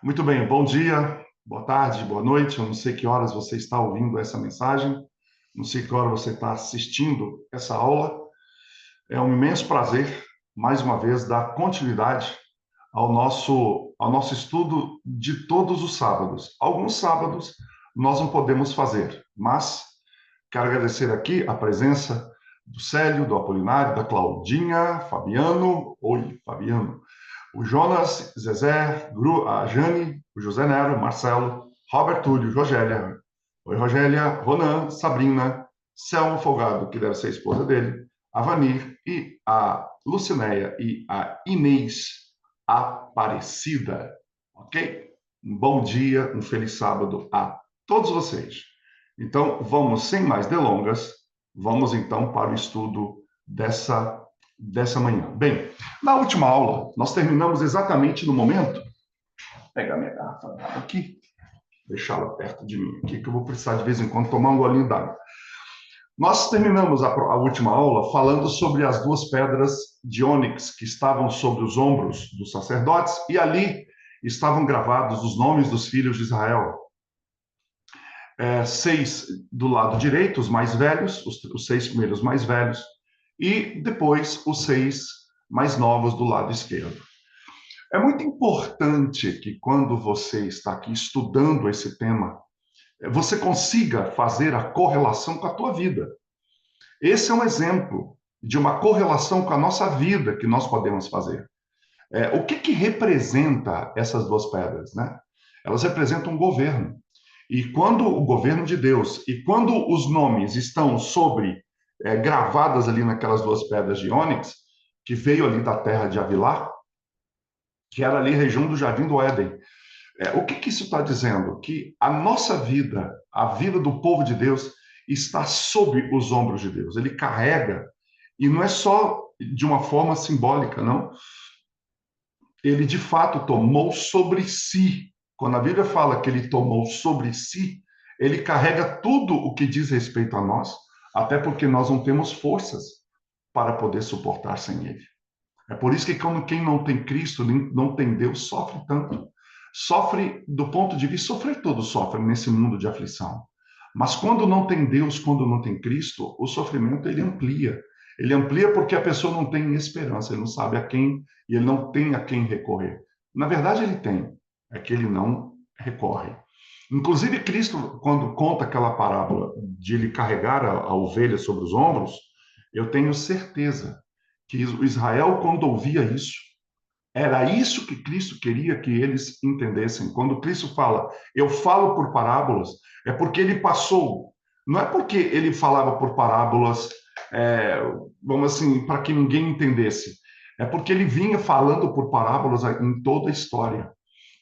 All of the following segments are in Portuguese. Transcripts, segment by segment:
Muito bem, bom dia, boa tarde, boa noite. Eu não sei que horas você está ouvindo essa mensagem, não sei que hora você está assistindo essa aula. É um imenso prazer, mais uma vez, dar continuidade ao nosso estudo de todos os sábados. Alguns sábados nós não podemos fazer, mas quero agradecer aqui a presença do Célio, do Apolinário, da Claudinha, Fabiano. Oi, Fabiano. O Jonas, Zezé, a Jane, o José Nero, Marcelo, Robert Túlio, Rogélia. Oi, Rogélia, Ronan, Sabrina, Selma Folgado, que deve ser a esposa dele, a Vanir e a Lucinéia e a Inês Aparecida. Ok? Um bom dia, um feliz sábado a todos vocês. Então, vamos, sem mais delongas, vamos então para o estudo dessa manhã. Bem, na última aula, nós terminamos exatamente no momento. Vou pegar minha garrafa d'água aqui, deixá-la perto de mim aqui, que eu vou precisar de vez em quando tomar um golinho d'água. Nós terminamos a última aula falando sobre as duas pedras de ônix que estavam sobre os ombros dos sacerdotes, e ali estavam gravados os nomes dos filhos de Israel. Seis do lado direito, os mais velhos, os seis primeiros mais velhos, e depois os seis mais novos do lado esquerdo. É muito importante que quando você está aqui estudando esse tema, você consiga fazer a correlação com a tua vida. Esse é um exemplo de uma correlação com a nossa vida que nós podemos fazer. O que representa essas duas pedras, né? Elas representam um governo. E quando o governo de Deus, e quando os nomes estão gravadas ali naquelas duas pedras de ônix, que veio ali da terra de Avilá, que era ali a região do Jardim do Éden. O que isso está dizendo? Que a nossa vida, a vida do povo de Deus, está sob os ombros de Deus. Ele carrega, e não é só de uma forma simbólica, não. Ele de fato tomou sobre si. Quando a Bíblia fala que ele tomou sobre si, ele carrega tudo o que diz respeito a nós, até porque nós não temos forças para poder suportar sem ele. É por isso que quando quem não tem Cristo, não tem Deus, sofre tanto. Sofre do ponto de vista, sofrer todos sofrem nesse mundo de aflição. Mas quando não tem Deus, quando não tem Cristo, o sofrimento ele amplia. Ele amplia porque a pessoa não tem esperança, ele não sabe a quem, e ele não tem a quem recorrer. Na verdade, ele tem, é que ele não recorre. Inclusive, Cristo, quando conta aquela parábola de ele carregar a ovelha sobre os ombros, eu tenho certeza que o Israel, quando ouvia isso, era isso que Cristo queria que eles entendessem. Quando Cristo fala, eu falo por parábolas, é porque ele passou. Não é porque ele falava por parábolas, vamos assim, para que ninguém entendesse. É porque ele vinha falando por parábolas em toda a história.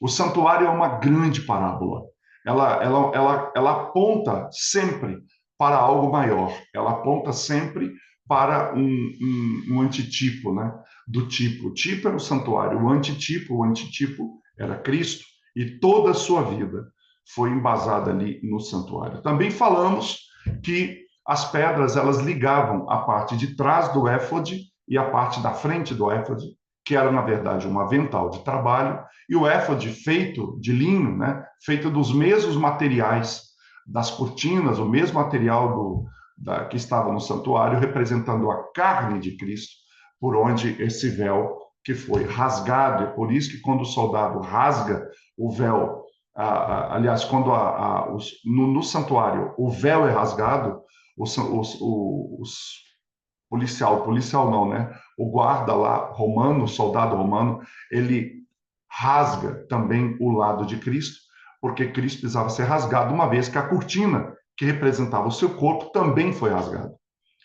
O santuário é uma grande parábola. Ela aponta sempre para algo maior. Ela aponta sempre para um antitipo, né? Do tipo. O tipo era o santuário, o antitipo era Cristo, e toda a sua vida foi embasada ali no santuário. Também falamos que as pedras elas ligavam a parte de trás do éfode e a parte da frente do éfode, que era na verdade um avental de trabalho, e o éfode feito de linho, né, feito dos mesmos materiais das cortinas, o mesmo material que estava no santuário, representando a carne de Cristo, por onde esse véu que foi rasgado. É por isso que quando o soldado rasga o véu, aliás, quando no santuário o véu é rasgado, os policial não, né? O guarda lá romano, o soldado romano, ele rasga também o lado de Cristo, porque Cristo precisava ser rasgado, uma vez que a cortina que representava o seu corpo também foi rasgada.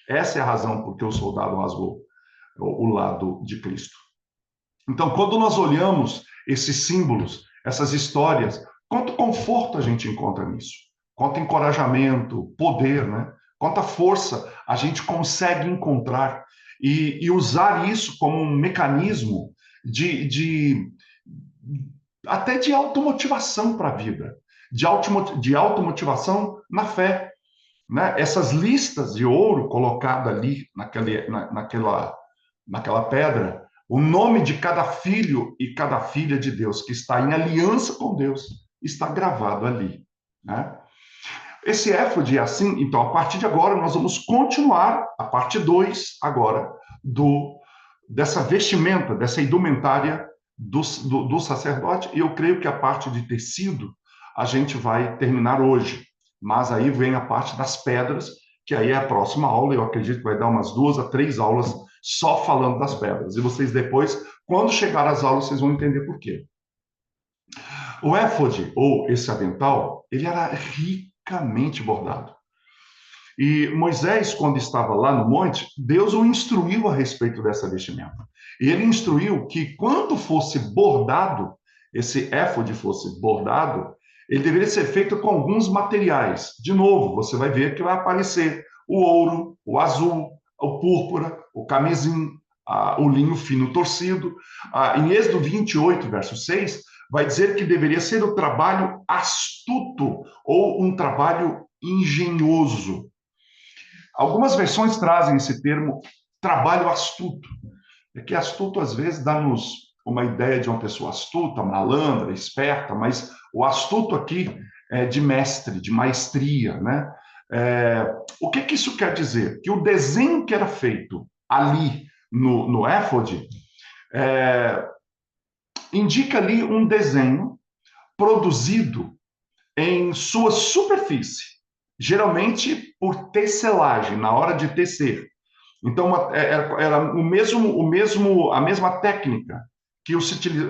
Essa é a razão por que o soldado rasgou o lado de Cristo. Então, quando nós olhamos esses símbolos, essas histórias, quanto conforto a gente encontra nisso? Quanto encorajamento, poder, né? Quanta força a gente consegue encontrar e usar isso como um mecanismo de até de automotivação para a vida, de automotivação na fé, né? Essas listas de ouro colocadas ali naquela pedra, O nome de cada filho e cada filha de Deus que está em aliança com Deus está gravado ali, né? Esse éfode é assim, então a partir de agora nós vamos continuar a parte 2 agora dessa vestimenta, dessa indumentária do sacerdote, e eu creio que a parte de tecido a gente vai terminar hoje, mas aí vem a parte das pedras, que aí é a próxima aula, eu acredito que vai dar umas 2 a 3 aulas só falando das pedras, e vocês depois, quando chegar às aulas, vocês vão entender por quê. O éfode, ou esse avental, ele era ricamente bordado. E Moisés, quando estava lá no monte, Deus o instruiu a respeito dessa vestimenta. E ele instruiu que quando fosse bordado, esse éfode fosse bordado, ele deveria ser feito com alguns materiais. De novo, você vai ver que vai aparecer o ouro, o azul, o púrpura, o carmesim, o linho fino torcido. Em Êxodo 28, verso 6, vai dizer que deveria ser o trabalho astuto ou um trabalho engenhoso. Algumas versões trazem esse termo trabalho astuto. É que astuto, às vezes, dá-nos uma ideia de uma pessoa astuta, malandra, esperta, mas o astuto aqui é de mestre, de maestria, né? O que que isso quer dizer? Que o desenho que era feito ali no éfode indica ali um desenho produzido em sua superfície, geralmente por tecelagem, na hora de tecer. Então, era a mesma técnica que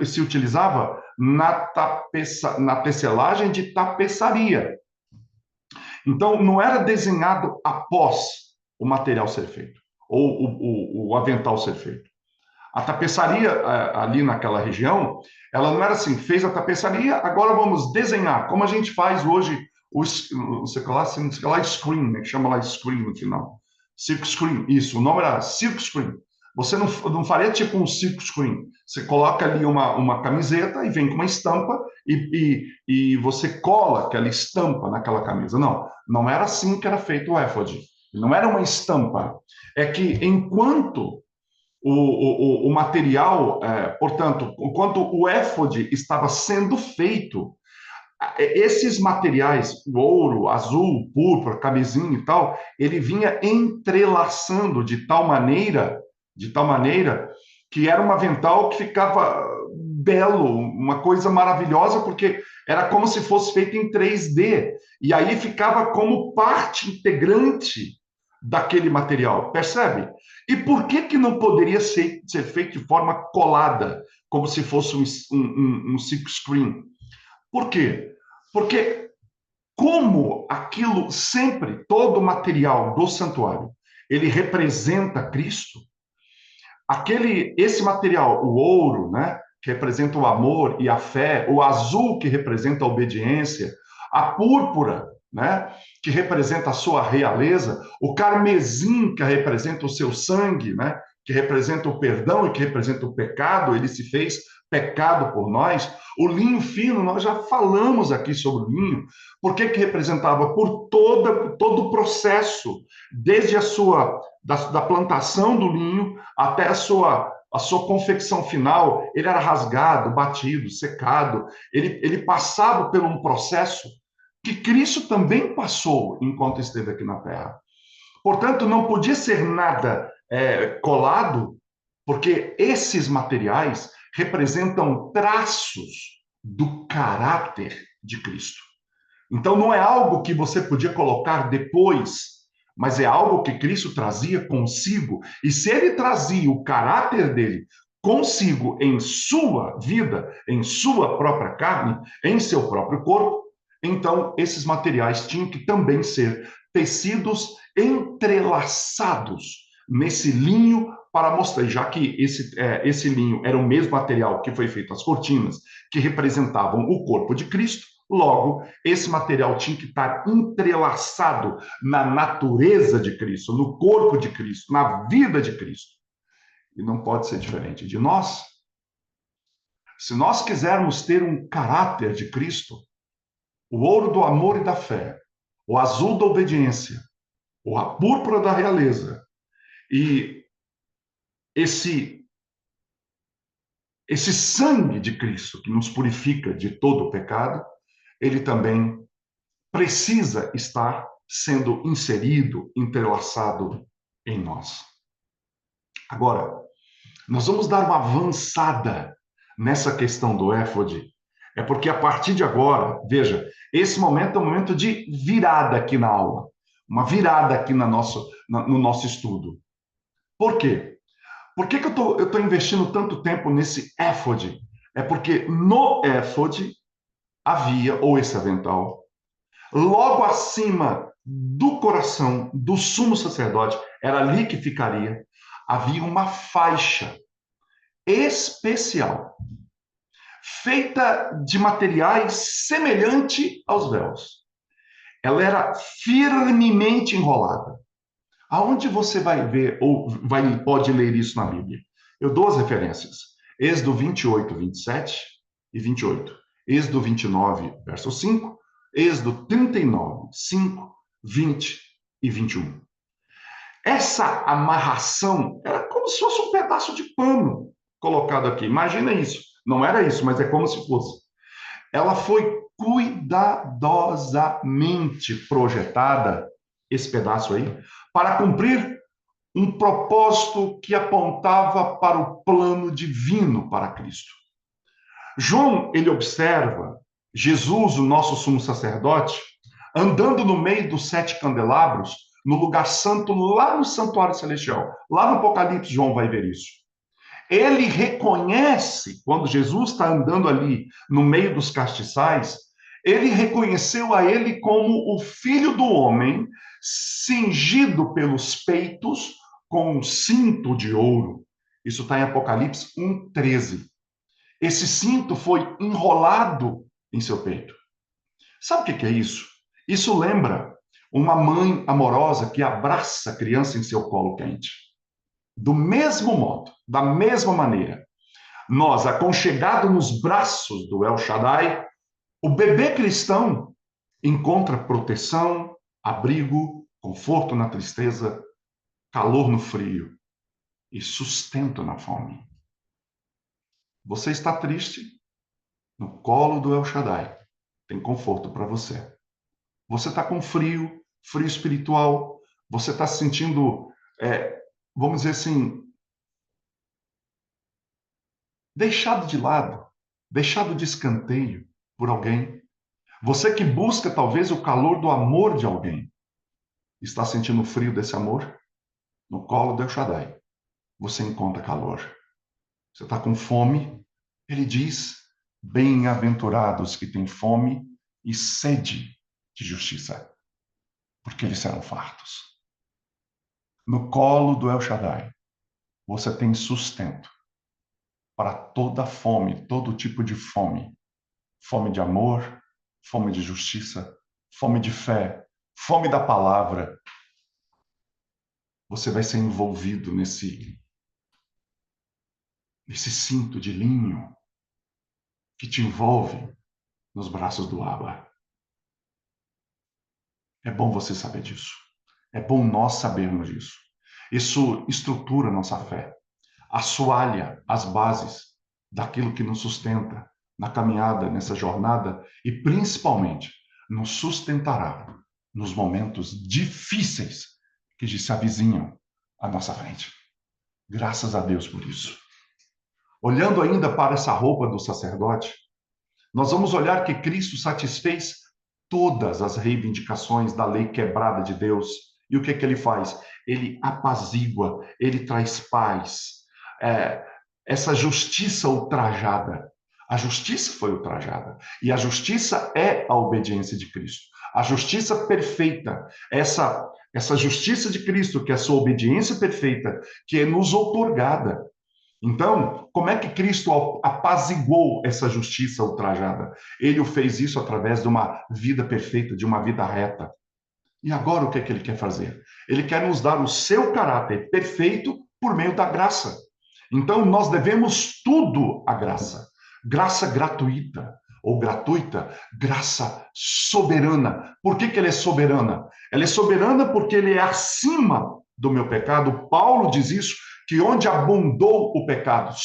se utilizava na tecelagem de tapeçaria. Então, não era desenhado após o material ser feito, ou o avental ser feito. A tapeçaria ali naquela região, ela não era assim, fez a tapeçaria, agora vamos desenhar, como a gente faz hoje, sei lá, screen, né, que chama lá screen no final. Silk screen, isso, o nome era silk screen. Você não faria tipo um silk screen. Você coloca ali uma camiseta e vem com uma estampa e você cola aquela estampa naquela camisa. Não, não era assim que era feito o éfode. Não era uma estampa. É que enquanto o material, portanto, enquanto o éfode estava sendo feito, esses materiais, o ouro, azul, púrpura, camisinha e tal, ele vinha entrelaçando de tal maneira que era um avental que ficava belo, uma coisa maravilhosa, porque era como se fosse feito em 3D, e aí ficava como parte integrante daquele material, percebe? E por que que não poderia ser feito de forma colada, como se fosse um silk screen? Por quê? Porque como aquilo sempre, todo o material do santuário, ele representa Cristo, esse material, o ouro, né, que representa o amor e a fé, o azul que representa a obediência, a púrpura, né, que representa a sua realeza, o carmesim que representa o seu sangue, né, que representa o perdão e que representa o pecado, ele se fez pecado por nós. O linho fino, nós já falamos aqui sobre o linho, porque que representava por todo o processo, desde da plantação do linho até a sua confecção final, ele era rasgado, batido, secado, ele passava por um processo que Cristo também passou enquanto esteve aqui na Terra. Portanto, não podia ser nada colado, porque esses materiais representam traços do caráter de Cristo. Então, não é algo que você podia colocar depois, mas é algo que Cristo trazia consigo. E se ele trazia o caráter dele consigo em sua vida, em sua própria carne, em seu próprio corpo, então esses materiais tinham que também ser tecidos entrelaçados nesse linho para mostrar, já que esse linho era o mesmo material que foi feito as cortinas, que representavam o corpo de Cristo, logo, esse material tinha que estar entrelaçado na natureza de Cristo, no corpo de Cristo, na vida de Cristo. E não pode ser diferente de nós. Se nós quisermos ter um caráter de Cristo, o ouro do amor e da fé, o azul da obediência, a púrpura da realeza e esse esse sangue de Cristo que nos purifica de todo o pecado, ele também precisa estar sendo inserido, entrelaçado em nós. Agora, nós vamos dar uma avançada nessa questão do éfode, é porque a partir de agora, veja, esse momento é um momento de virada aqui na aula, uma virada aqui no nosso estudo. Por quê? Por que eu tô investindo tanto tempo nesse éfode? É porque no éfode havia, ou esse avental, logo acima do coração do sumo sacerdote, era ali que ficaria, havia uma faixa especial, feita de materiais semelhante aos véus. Ela era firmemente enrolada. Aonde você vai ver, ou pode ler isso na Bíblia? Eu dou as referências. Êxodo 28, 27 e 28. Êxodo 29, verso 5. Êxodo 39, 5, 20 e 21. Essa amarração era como se fosse um pedaço de pano colocado aqui. Imagina isso. Não era isso, mas é como se fosse. Ela foi cuidadosamente projetada, esse pedaço aí, para cumprir um propósito que apontava para o plano divino para Cristo. João, ele observa Jesus, o nosso sumo sacerdote, andando no meio dos 7 candelabros, no lugar santo, lá no santuário celestial. Lá no Apocalipse, João vai ver isso. Ele reconhece, quando Jesus está andando ali no meio dos castiçais, ele reconheceu a ele como o Filho do Homem, cingido pelos peitos com um cinto de ouro. Isso está em Apocalipse 1:13. Esse cinto foi enrolado em seu peito. Sabe o que é isso? Isso lembra uma mãe amorosa que abraça a criança em seu colo quente. Do mesmo modo, da mesma maneira, nós, aconchegados nos braços do El Shaddai, o bebê cristão encontra proteção, abrigo, conforto na tristeza, calor no frio e sustento na fome. Você está triste? No colo do El Shaddai tem conforto para você. Você está com frio, frio espiritual, você está se sentindo, vamos dizer assim, deixado de lado, deixado de escanteio por alguém. Você que busca talvez o calor do amor de alguém, está sentindo o frio desse amor? No colo do El Shaddai, você encontra calor. Você está com fome? Ele diz, bem-aventurados que têm fome e sede de justiça, porque eles serão fartos. No colo do El Shaddai, você tem sustento para toda fome, todo tipo de fome. Fome de amor, fome de justiça, fome de fé, fome da palavra. Você vai ser envolvido nesse cinto de linho que te envolve nos braços do Abba. É bom você saber disso. É bom nós sabermos disso. Isso estrutura nossa fé, assoalha as bases daquilo que nos sustenta na caminhada, nessa jornada e principalmente nos sustentará nos momentos difíceis que se avizinham à nossa frente. Graças a Deus por isso. Olhando ainda para essa roupa do sacerdote, nós vamos olhar que Cristo satisfez todas as reivindicações da lei quebrada de Deus. E o que ele faz? Ele apazigua, ele traz paz. Essa justiça ultrajada. A justiça foi ultrajada. E a justiça é a obediência de Cristo. A justiça perfeita, essa justiça de Cristo, que é a sua obediência perfeita, que é nos outorgada. Então, como é que Cristo apaziguou essa justiça ultrajada? Ele fez isso através de uma vida perfeita, de uma vida reta. E agora o que é que ele quer fazer? Ele quer nos dar o seu caráter perfeito por meio da graça. Então, nós devemos tudo à graça. Graça gratuita ou gratuita, graça soberana. Por que ela é soberana? Ela é soberana porque ele é acima do meu pecado. Paulo diz isso, que onde abundou o pecado,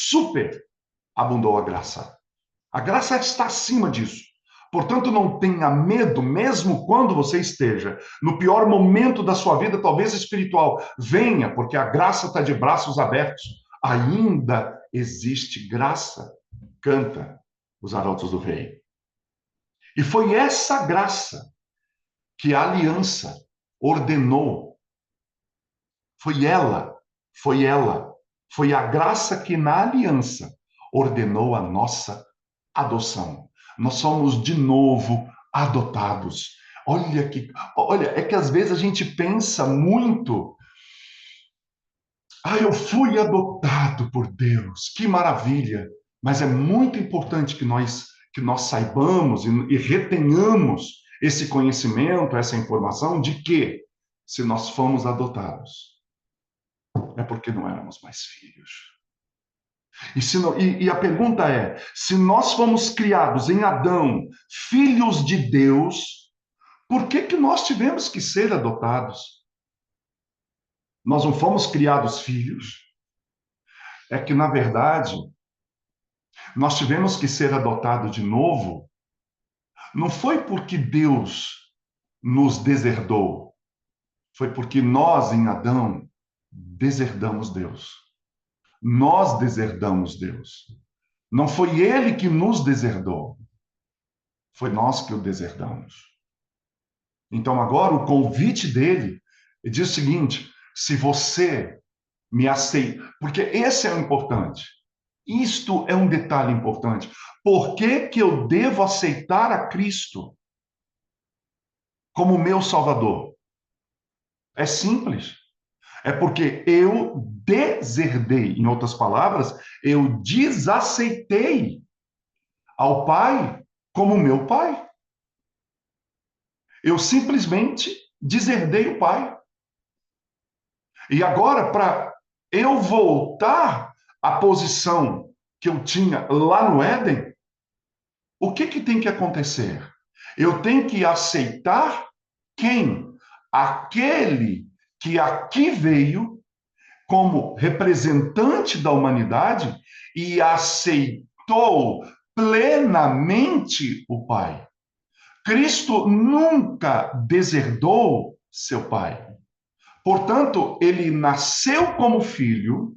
abundou a graça. A graça está acima disso. Portanto, não tenha medo, mesmo quando você esteja no pior momento da sua vida, talvez espiritual. Venha, porque a graça está de braços abertos. Ainda existe graça. Canta os arautos do rei. E foi essa graça que a aliança ordenou. Foi ela, foi ela, foi a graça que na aliança ordenou a nossa adoção. Nós somos de novo adotados. Olha, é que às vezes a gente pensa muito, eu fui adotado por Deus, que maravilha. Mas é muito importante que nós saibamos e retenhamos esse conhecimento, essa informação de que se nós fomos adotados, é porque não éramos mais filhos. E a pergunta é: se nós fomos criados em Adão, filhos de Deus, por que nós tivemos que ser adotados? Nós não fomos criados filhos? É que, na verdade, nós tivemos que ser adotados de novo, não foi porque Deus nos deserdou, foi porque nós, em Adão, deserdamos Deus. Nós deserdamos Deus. Não foi ele que nos deserdou, foi nós que o deserdamos. Então, agora, o convite dele diz o seguinte: se você me aceita, porque esse é o importante. Isto é um detalhe importante. Por que eu devo aceitar a Cristo como meu Salvador? É simples. É porque eu deserdei, em outras palavras, eu desaceitei ao Pai como meu Pai. Eu simplesmente deserdei o Pai. E agora, para eu voltar à posição que eu tinha lá no Éden, o que tem que acontecer? Eu tenho que aceitar quem? Aquele que aqui veio como representante da humanidade e aceitou plenamente o Pai. Cristo nunca deserdou seu Pai. Portanto, ele nasceu como filho,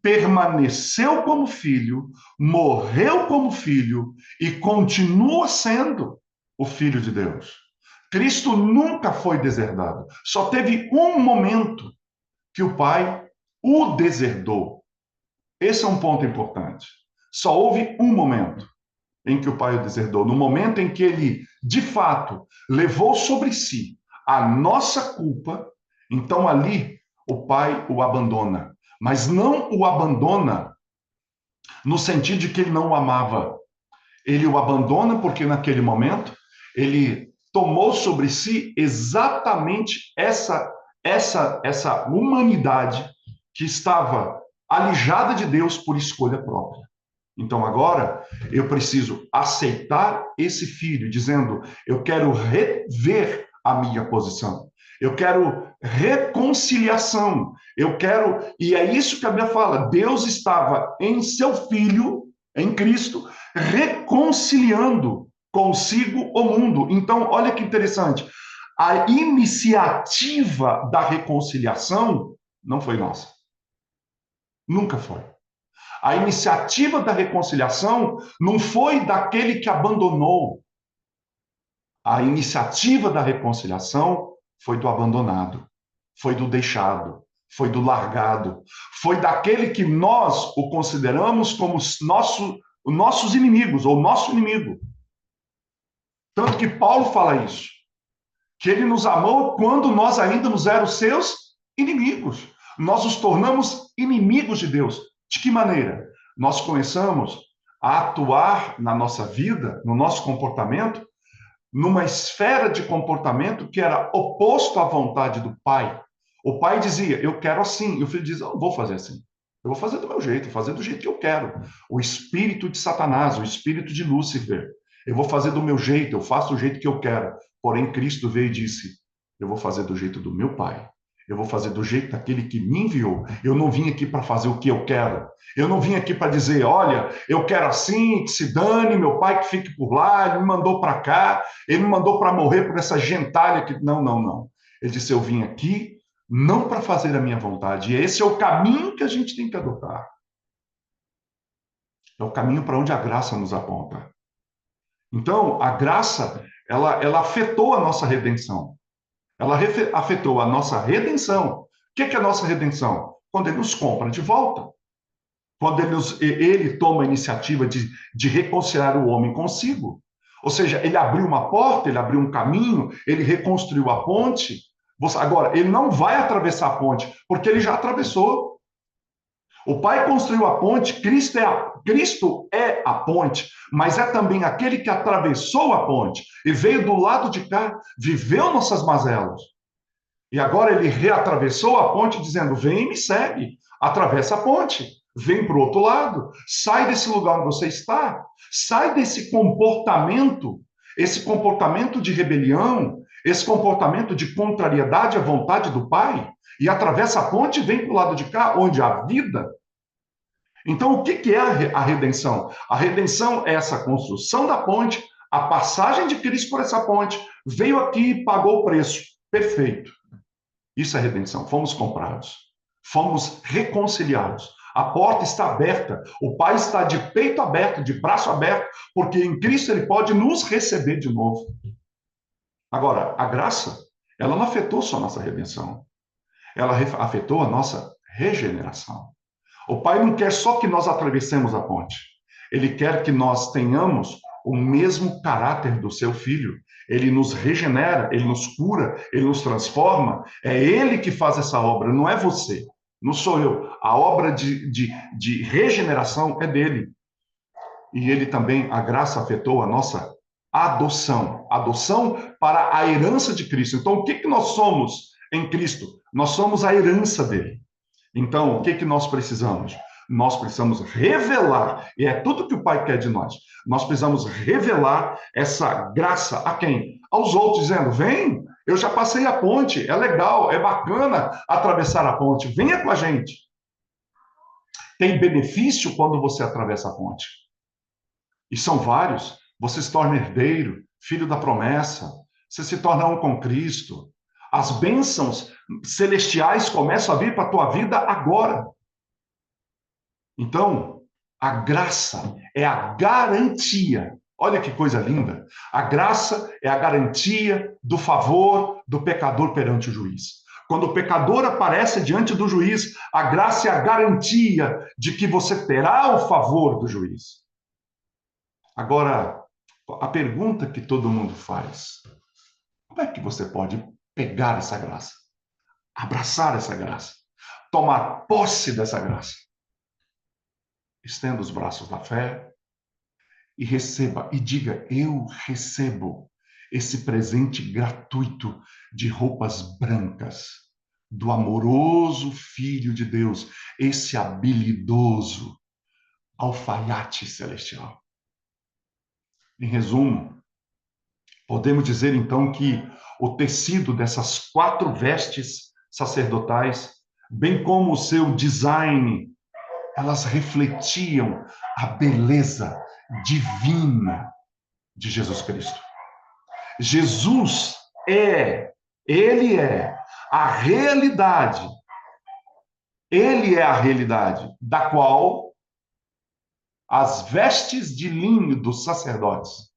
permaneceu como filho, morreu como filho e continua sendo o Filho de Deus. Cristo nunca foi deserdado. Só teve um momento que o Pai o deserdou. Esse é um ponto importante. Só houve um momento em que o Pai o deserdou. No momento em que ele, de fato, levou sobre si a nossa culpa, então ali o Pai o abandona. Mas não o abandona no sentido de que ele não o amava. Ele o abandona porque naquele momento ele tomou sobre si exatamente essa humanidade que estava alijada de Deus por escolha própria. Então agora eu preciso aceitar esse filho, dizendo: eu quero rever a minha posição. Eu quero reconciliação. E é isso que a Bíblia fala. Deus estava em seu filho, em Cristo, reconciliando consigo o mundo. Então, olha que interessante. A iniciativa da reconciliação não foi nossa. Nunca foi. A iniciativa da reconciliação não foi daquele que abandonou. A iniciativa da reconciliação foi do abandonado, foi do deixado, foi do largado, foi daquele que nós o consideramos como nossos inimigos, ou nosso inimigo. Tanto que Paulo fala isso, que ele nos amou quando nós ainda nos éramos seus inimigos. Nós nos tornamos inimigos de Deus. De que maneira? Nós começamos a atuar na nossa vida, no nosso comportamento, numa esfera de comportamento que era oposto à vontade do pai. O pai dizia: eu quero assim. E o filho diz: eu não vou fazer assim. Eu vou fazer do meu jeito, vou fazer do jeito que eu quero. O espírito de Satanás, o espírito de Lúcifer. Eu vou fazer do meu jeito, eu faço do jeito que eu quero. Porém, Cristo veio e disse: eu vou fazer do jeito do meu pai. Eu vou fazer do jeito daquele que me enviou. Eu não vim aqui para fazer o que eu quero. Eu não vim aqui para dizer, olha, eu quero assim, que se dane, meu pai que fique por lá, ele me mandou para cá, ele me mandou para morrer por essa gentalha que... Não, não, não. Ele disse, eu vim aqui não para fazer a minha vontade. E esse é o caminho que a gente tem que adotar. É o caminho para onde a graça nos aponta. Então, a graça, ela afetou a nossa redenção. Ela afetou a nossa redenção. O que é a nossa redenção? Quando ele nos compra de volta. Quando ele toma a iniciativa de reconciliar o homem consigo. Ou seja, ele abriu uma porta, ele abriu um caminho, ele reconstruiu a ponte. Agora, ele não vai atravessar a ponte, porque ele já atravessou. O Pai construiu a ponte, Cristo é a ponte, mas é também aquele que atravessou a ponte e veio do lado de cá, viveu nossas mazelas. E agora ele reatravessou a ponte dizendo, vem e me segue, atravessa a ponte, vem para o outro lado, sai desse lugar onde você está, sai desse comportamento, esse comportamento de rebelião, esse comportamento de contrariedade à vontade do Pai, e atravessa a ponte e vem para o lado de cá, onde há vida. Então, o que é a redenção? A redenção é essa construção da ponte, a passagem de Cristo por essa ponte, veio aqui e pagou o preço. Perfeito. Isso é redenção. Fomos comprados. Fomos reconciliados. A porta está aberta. O Pai está de peito aberto, de braço aberto, porque em Cristo ele pode nos receber de novo. Agora, a graça, ela não afetou só a nossa redenção. Ela afetou a nossa regeneração. O Pai não quer só que nós atravessemos a ponte. Ele quer que nós tenhamos o mesmo caráter do seu filho. Ele nos regenera, ele nos cura, ele nos transforma. É ele que faz essa obra, não é você, não sou eu. A obra de regeneração é dele. E ele também, a graça afetou a nossa adoção. Adoção para a herança de Cristo. Então, o que nós somos em Cristo? Nós somos a herança dele. Então, o que nós precisamos? Nós precisamos revelar, e é tudo que o Pai quer de nós. Nós precisamos revelar essa graça a quem? Aos outros, dizendo: vem, eu já passei a ponte, é legal, é bacana atravessar a ponte, venha com a gente. Tem benefício quando você atravessa a ponte. E são vários. Você se torna herdeiro, filho da promessa, você se torna um com Cristo. As bênçãos celestiais começam a vir para a tua vida agora. Então, a graça é a garantia. Olha que coisa linda. A graça é a garantia do favor do pecador perante o juiz. Quando o pecador aparece diante do juiz, a graça é a garantia de que você terá o favor do juiz. Agora, a pergunta que todo mundo faz: como é que você pode pegar essa graça, abraçar essa graça, tomar posse dessa graça? Estenda os braços da fé e receba, e diga: eu recebo esse presente gratuito de roupas brancas, do amoroso Filho de Deus, esse habilidoso alfaiate celestial. Em resumo, podemos dizer então que o tecido dessas 4 vestes sacerdotais, bem como o seu design, elas refletiam a beleza divina de Jesus Cristo. Jesus ele é a realidade. Ele é a realidade da qual as vestes de linho dos sacerdotes,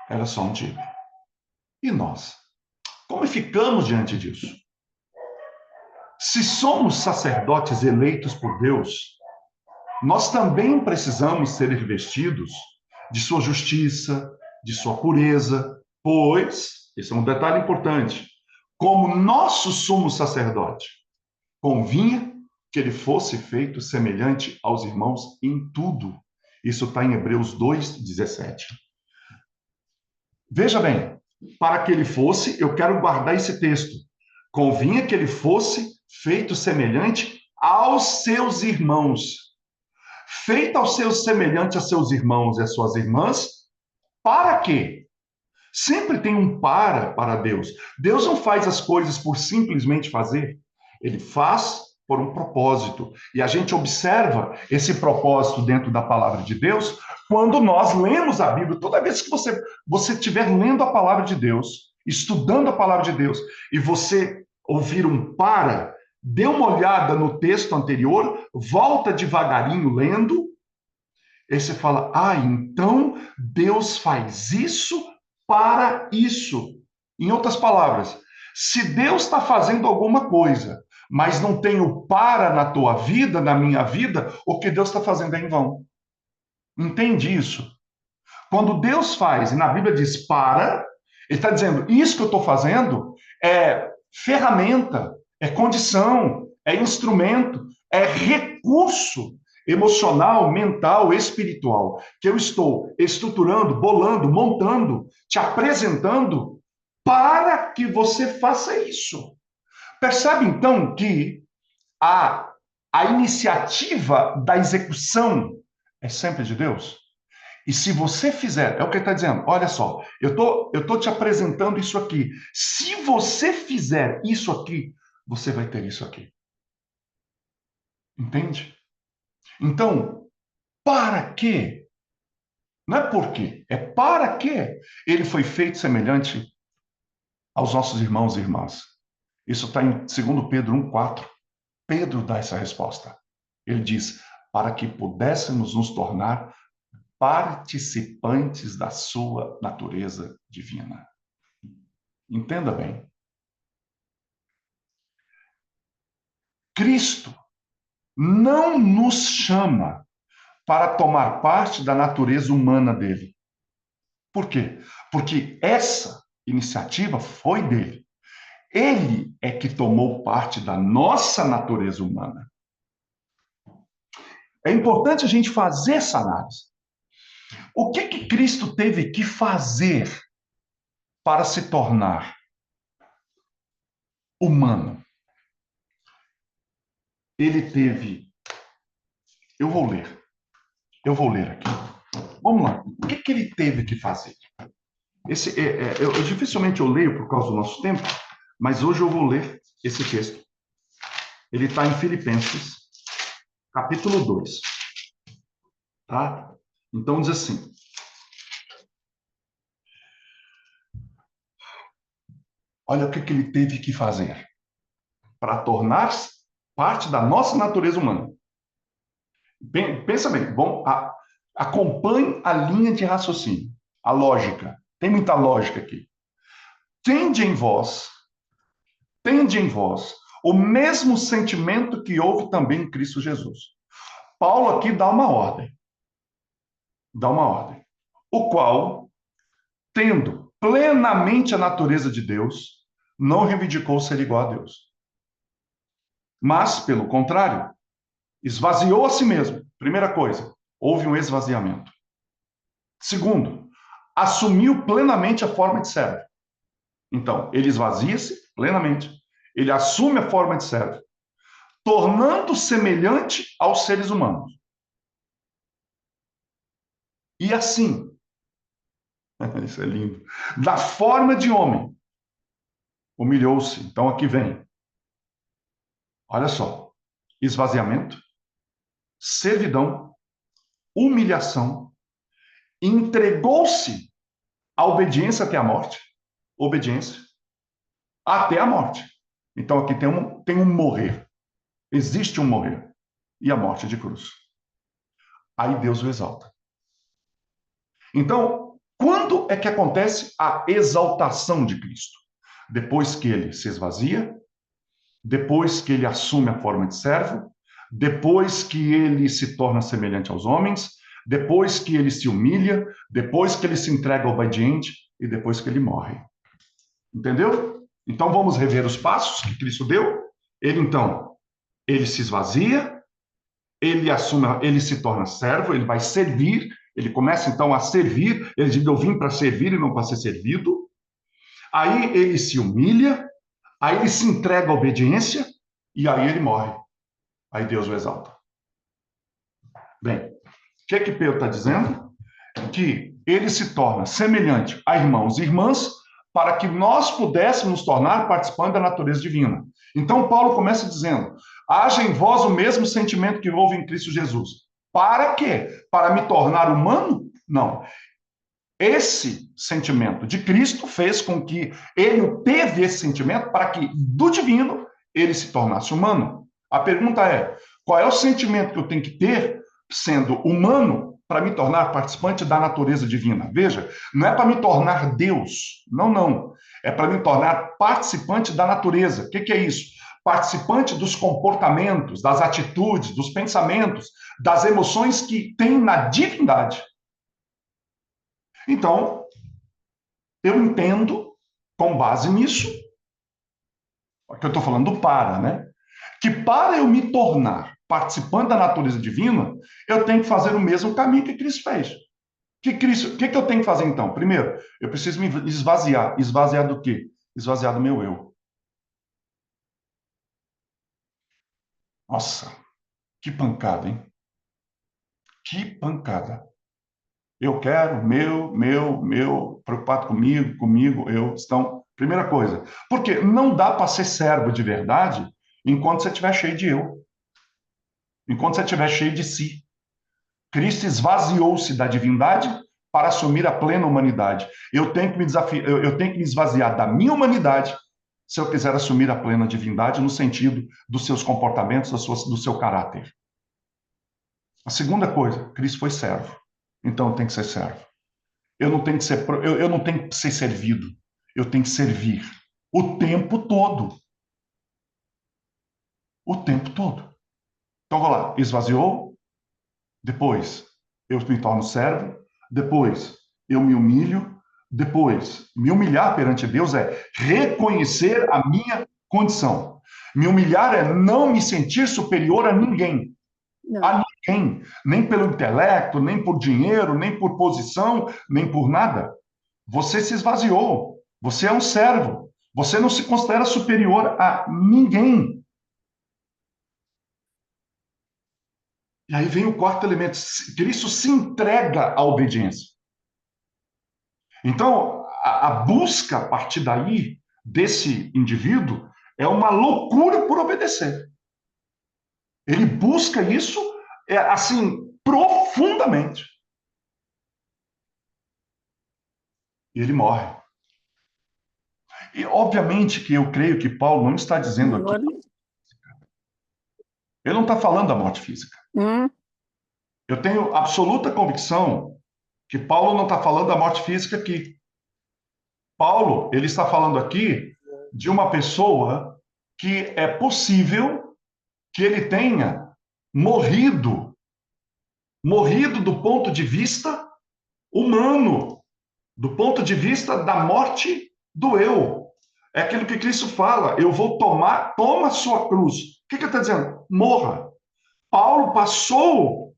elas são um tipo. E nós? Como ficamos diante disso? Se somos sacerdotes eleitos por Deus, nós também precisamos ser revestidos de sua justiça, de sua pureza, pois, esse é um detalhe importante, como nosso sumo sacerdote, convinha que ele fosse feito semelhante aos irmãos em tudo. Isso está em Hebreus 2:17. Veja bem, para que ele fosse, eu quero guardar esse texto, convinha que ele fosse feito semelhante aos seus irmãos. Feito aos seus semelhante a seus irmãos e às suas irmãs, para quê? Sempre tem um para Deus. Deus não faz as coisas por simplesmente fazer. Ele faz por um propósito. E a gente observa esse propósito dentro da palavra de Deus quando nós lemos a Bíblia. Toda vez que você estiver lendo a palavra de Deus, estudando a palavra de Deus, e você ouvir um para, dê uma olhada no texto anterior, volta devagarinho lendo, aí você fala, então Deus faz isso para isso. Em outras palavras, se Deus está fazendo alguma coisa, mas não tem o para na tua vida, na minha vida, o que Deus está fazendo é em vão. Entende isso? Quando Deus faz, e na Bíblia diz para, ele está dizendo, isso que eu estou fazendo é ferramenta, é condição, é instrumento, é recurso emocional, mental, espiritual, que eu estou estruturando, bolando, montando, te apresentando para que você faça isso. Percebe então que a, a iniciativa da execução é sempre de Deus? E se você fizer, é o que ele está dizendo, olha só, eu tô te apresentando isso aqui. Se você fizer isso aqui, você vai ter isso aqui. Entende? Então, para quê? Não é por quê, é para quê ele foi feito semelhante aos nossos irmãos e irmãs. Isso está em 2 Pedro 1,4. Pedro dá essa resposta. Ele diz, para que pudéssemos nos tornar participantes da sua natureza divina. Entenda bem. Cristo não nos chama para tomar parte da natureza humana dele. Por quê? Porque essa iniciativa foi dele. Ele é que tomou parte da nossa natureza humana. É importante a gente fazer essa análise. O que Cristo teve que fazer para se tornar humano? Ele teve. Eu vou ler aqui. Vamos lá. O que ele teve que fazer? Eu dificilmente eu leio por causa do nosso tempo, mas hoje eu vou ler esse texto. Ele está em Filipenses, capítulo 2. Tá? Então diz assim: olha o que ele teve que fazer para tornar-se parte da nossa natureza humana. Pensa bem, bom, acompanhe a linha de raciocínio, a lógica. Tem muita lógica aqui. Tende em vós o mesmo sentimento que houve também em Cristo Jesus. Paulo aqui dá uma ordem. O qual, tendo plenamente a natureza de Deus, não reivindicou ser igual a Deus. Mas, pelo contrário, esvaziou a si mesmo. Primeira coisa, houve um esvaziamento. Segundo, assumiu plenamente a forma de servo. Então, ele esvazia-se plenamente. Ele assume a forma de servo, tornando semelhante aos seres humanos. E assim, isso é lindo, da forma de homem, humilhou-se. Então, aqui vem. Olha só, esvaziamento, servidão, humilhação, entregou-se à obediência até a morte. Obediência até a morte. Então aqui tem um morrer. Existe um morrer. E a morte de cruz. Aí Deus o exalta. Então, quando é que acontece a exaltação de Cristo? Depois que ele se esvazia, depois que ele assume a forma de servo, depois que ele se torna semelhante aos homens, depois que ele se humilha, depois que ele se entrega obediente e depois que ele morre. Entendeu? Então vamos rever os passos que Cristo deu. Ele se esvazia, ele se torna servo, ele vai servir, ele começa então a servir, ele diz, eu vim para servir e não para ser servido. Aí ele se humilha, aí ele se entrega à obediência e aí ele morre. Aí Deus o exalta. Bem, o que Pedro está dizendo? Que ele se torna semelhante a irmãos e irmãs para que nós pudéssemos nos tornar participantes da natureza divina. Então, Paulo começa dizendo: haja em vós o mesmo sentimento que houve em Cristo Jesus. Para quê? Para me tornar humano? Não. Esse sentimento de Cristo fez com que ele teve esse sentimento para que do divino ele se tornasse humano. A pergunta é: qual é o sentimento que eu tenho que ter sendo humano para me tornar participante da natureza divina? Veja, não é para me tornar Deus, não, não. É para me tornar participante da natureza. O que é isso? Participante dos comportamentos, das atitudes, dos pensamentos, das emoções que tem na divindade. Então, eu entendo, com base nisso, que eu estou falando do para, né? Que para eu me tornar participante da natureza divina, eu tenho que fazer o mesmo caminho que Cristo fez. Que eu tenho que fazer então? Primeiro, eu preciso me esvaziar. Esvaziar do quê? Esvaziar do meu eu. Nossa, que pancada, hein? Que pancada. Eu quero, preocupado comigo, eu. Então, primeira coisa. Porque não dá para ser servo de verdade enquanto você estiver cheio de eu. Enquanto você estiver cheio de si. Cristo esvaziou-se da divindade para assumir a plena humanidade. Eu tenho que me desafiar, eu tenho que me esvaziar da minha humanidade se eu quiser assumir a plena divindade no sentido dos seus comportamentos, do seu caráter. A segunda coisa, Cristo foi servo. Então eu tenho que ser servo. Eu não tenho que ser servido. Eu tenho que servir o tempo todo. O tempo todo. Então, vou lá. Esvaziou. Depois, eu me torno servo. Depois, eu me humilho. Depois, me humilhar perante Deus é reconhecer a minha condição. Me humilhar é não me sentir superior a ninguém. Não. A ninguém. Nem pelo intelecto, nem por dinheiro, nem por posição, nem por nada. Você se esvaziou. Você é um servo. Você não se considera superior a ninguém. E aí vem o quarto elemento. Cristo se entrega à obediência. Então, a busca a partir daí, desse indivíduo, é uma loucura por obedecer. Ele busca isso, assim, profundamente. E ele morre. E, obviamente, que eu creio que Paulo não está dizendo aqui. Agora. Ele não está falando da morte física. Hum, Eu tenho absoluta convicção que Paulo não está falando da morte física aqui. Paulo, ele está falando aqui de uma pessoa que é possível que ele tenha morrido, morrido do ponto de vista humano, do ponto de vista da morte do eu. É aquilo que Cristo fala, eu vou toma a sua cruz. O que ele está dizendo? Morra. Paulo passou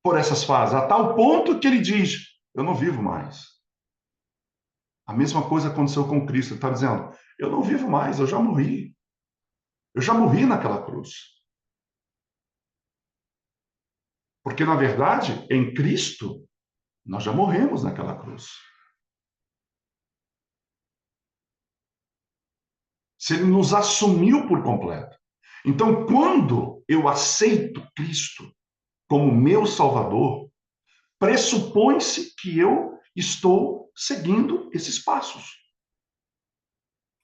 por essas fases, a tal ponto que ele diz, eu não vivo mais. A mesma coisa aconteceu com Cristo. Ele está dizendo, eu não vivo mais, eu já morri. Eu já morri naquela cruz. Porque, na verdade, em Cristo, nós já morremos naquela cruz. Se ele nos assumiu por completo. Então, quando eu aceito Cristo como meu Salvador, pressupõe-se que eu estou seguindo esses passos.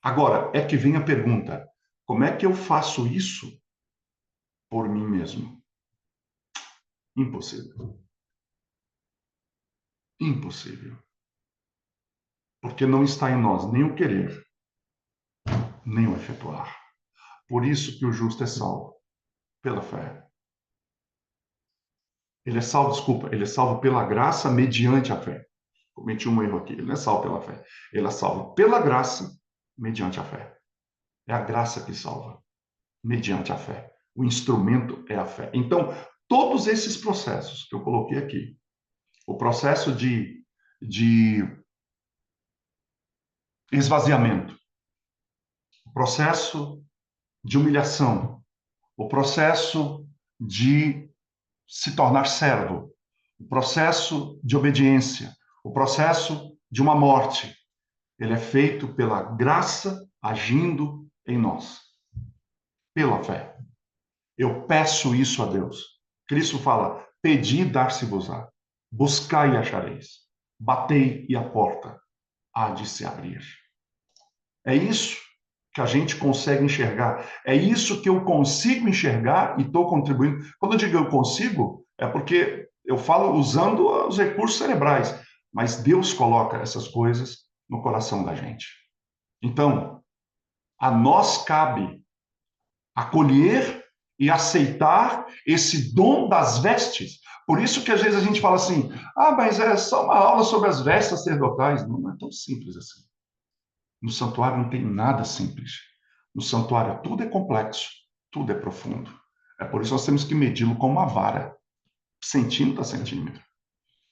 Agora, é que vem a pergunta: como é que eu faço isso por mim mesmo? Impossível. Impossível. Porque não está em nós nem o querer, nem o efetuar. Por isso que o justo é salvo pela fé. Ele é salvo, desculpa, ele é salvo pela graça mediante a fé. Cometi um erro aqui. Ele não é salvo pela fé. Ele é salvo pela graça mediante a fé. É a graça que salva, mediante a fé. O instrumento é a fé. Então, todos esses processos que eu coloquei aqui, o processo de esvaziamento, o processo de humilhação, o processo de se tornar servo, o processo de obediência, O processo de uma morte, ele é feito pela graça agindo em nós, pela fé. Eu peço isso a Deus. Cristo fala: pedi e dar-se-vos-á, buscai e achareis, batei e a porta há de se abrir. É isso que a gente consegue enxergar. É isso que eu consigo enxergar e estou contribuindo. Quando eu digo eu consigo, é porque eu falo usando os recursos cerebrais, mas Deus coloca essas coisas no coração da gente. Então, a nós cabe acolher e aceitar esse dom das vestes. Por isso que às vezes a gente fala assim: ah, mas é só uma aula sobre as vestes sacerdotais. Não é tão simples assim. No santuário não tem nada simples. No santuário tudo é complexo, tudo é profundo. É por isso que nós temos que medi-lo com uma vara, centímetro a centímetro.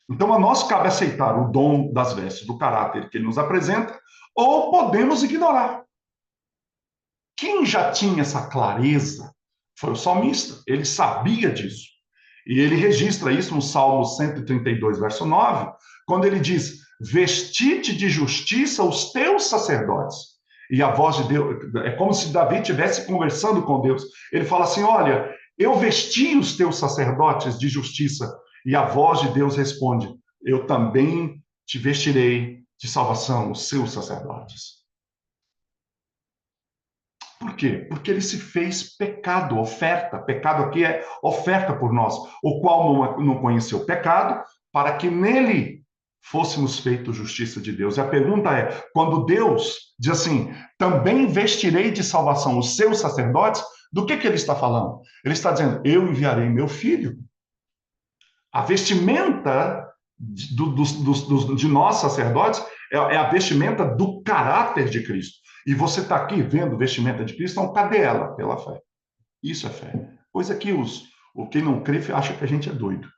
Então a nós cabe aceitar o dom das vestes, do caráter que ele nos apresenta, ou podemos ignorar. Quem já tinha essa clareza foi o salmista. Ele sabia disso. E ele registra isso no Salmo 132, verso 9, quando ele diz: vestite de justiça os teus sacerdotes. E a voz de Deus, é como se Davi estivesse conversando com Deus. Ele fala assim: olha, eu vesti os teus sacerdotes de justiça. E a voz de Deus responde: eu também te vestirei de salvação, os seus sacerdotes. Por quê? Porque ele se fez pecado, oferta. Pecado aqui é oferta por nós, o qual não conheceu o pecado, para que nele fôssemos feitos justiça de Deus. E a pergunta é: quando Deus diz assim, também vestirei de salvação os seus sacerdotes, do que ele está falando? Ele está dizendo: eu enviarei meu filho. A vestimenta de nós sacerdotes é a vestimenta do caráter de Cristo. E você está aqui vendo vestimenta de Cristo, então cadê ela? Pela fé. Isso é fé. Coisa que quem não crê acha que a gente é doido.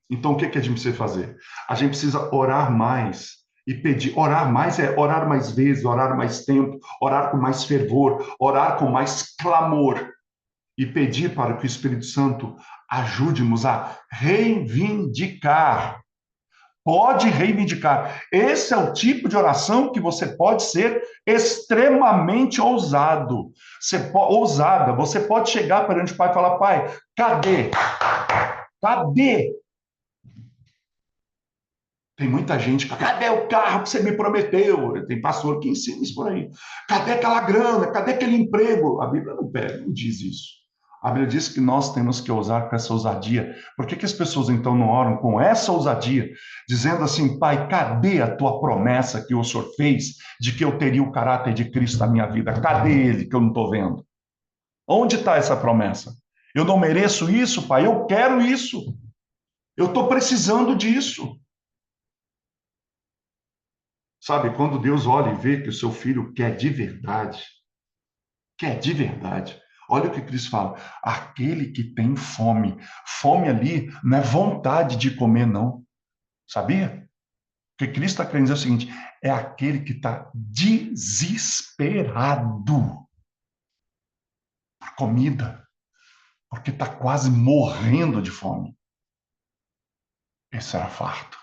Então o que a gente precisa fazer? A gente precisa orar mais e pedir. Orar mais é orar mais vezes, orar mais tempo, orar com mais fervor, orar com mais clamor e pedir para que o Espírito Santo ajude-nos a reivindicar. Pode reivindicar. Esse é o tipo de oração que você pode ser extremamente ousado. Ousada. Você pode chegar perante o Pai e falar: Pai, cadê? Cadê? Tem muita gente, cadê o carro que você me prometeu? Tem pastor que ensina isso por aí. Cadê aquela grana? Cadê aquele emprego? A Bíblia não diz isso. A Bíblia diz que nós temos que ousar com essa ousadia. Por que as pessoas então não oram com essa ousadia? Dizendo assim: Pai, cadê a tua promessa que o Senhor fez de que eu teria o caráter de Cristo na minha vida? Cadê ele que eu não estou vendo? Onde está essa promessa? Eu não mereço isso, Pai, eu quero isso. Eu estou precisando disso. Sabe, quando Deus olha e vê que o seu filho quer de verdade. Olha o que Cristo fala: aquele que tem fome. Fome ali não é vontade de comer, não. Sabia? O que Cristo está querendo dizer é o seguinte: é aquele que está desesperado por comida, porque está quase morrendo de fome. Esse era farto.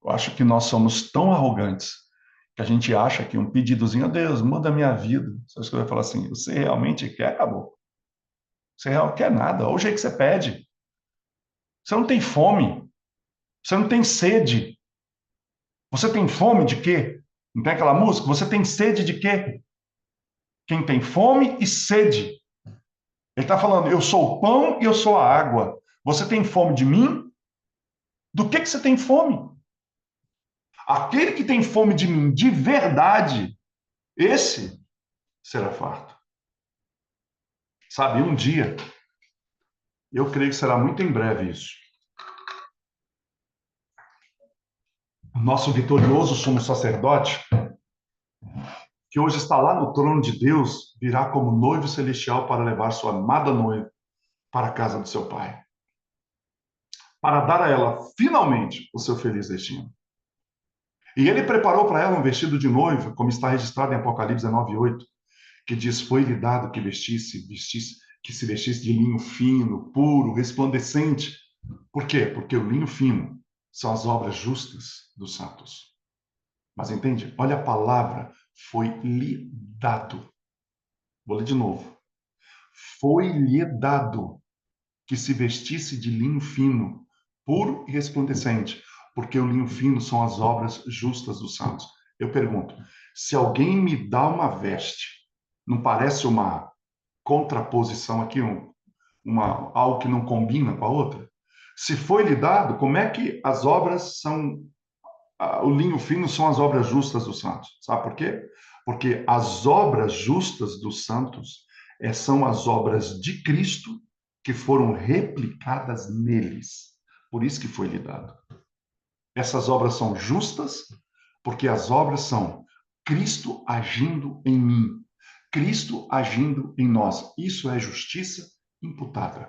Eu acho que nós somos tão arrogantes que a gente acha que um pedidozinho: a Deus, muda a minha vida. Você vai falar assim: você realmente quer? Acabou. Você não quer nada. Olha o jeito que você pede. Você não tem fome. Você não tem sede. Você tem fome de quê? Não tem aquela música? Você tem sede de quê? Quem tem fome e sede. Ele está falando: eu sou o pão e eu sou a água. Você tem fome de mim? Do que você tem fome? Aquele que tem fome de mim de verdade, esse será farto. Sabe, um dia, eu creio que será muito em breve isso. O nosso vitorioso sumo sacerdote, que hoje está lá no trono de Deus, virá como noivo celestial para levar sua amada noiva para a casa do seu pai, para dar a ela, finalmente, o seu feliz destino. E ele preparou para ela um vestido de noiva, como está registrado em Apocalipse 19:8, que diz: foi-lhe dado que que se vestisse de linho fino, puro, resplandecente. Por quê? Porque o linho fino são as obras justas dos santos. Mas entende? Olha a palavra, foi-lhe dado. Vou ler de novo. Foi-lhe dado que se vestisse de linho fino, puro e resplandecente, porque o linho fino são as obras justas dos santos. Eu pergunto, se alguém me dá uma veste, não parece uma contraposição aqui, algo que não combina com a outra? Se foi lhe dado, como é que as obras são, o linho fino são as obras justas dos santos? Sabe por quê? Porque as obras justas dos santos são as obras de Cristo que foram replicadas neles. Por isso que foi lhe dado. Essas obras são justas porque as obras são Cristo agindo em mim, Cristo agindo em nós. Isso é justiça imputável.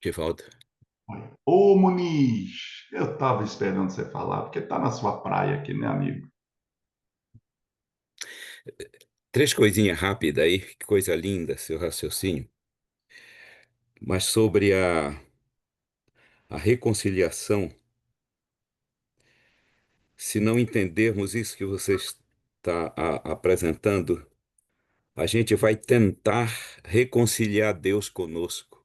Que falta. Ô Muniz, eu estava esperando você falar, porque está na sua praia aqui, né, amigo? Três coisinhas rápidas aí, que coisa linda, seu raciocínio. Mas sobre a reconciliação, se não entendermos isso que você está apresentando, a gente vai tentar reconciliar Deus conosco.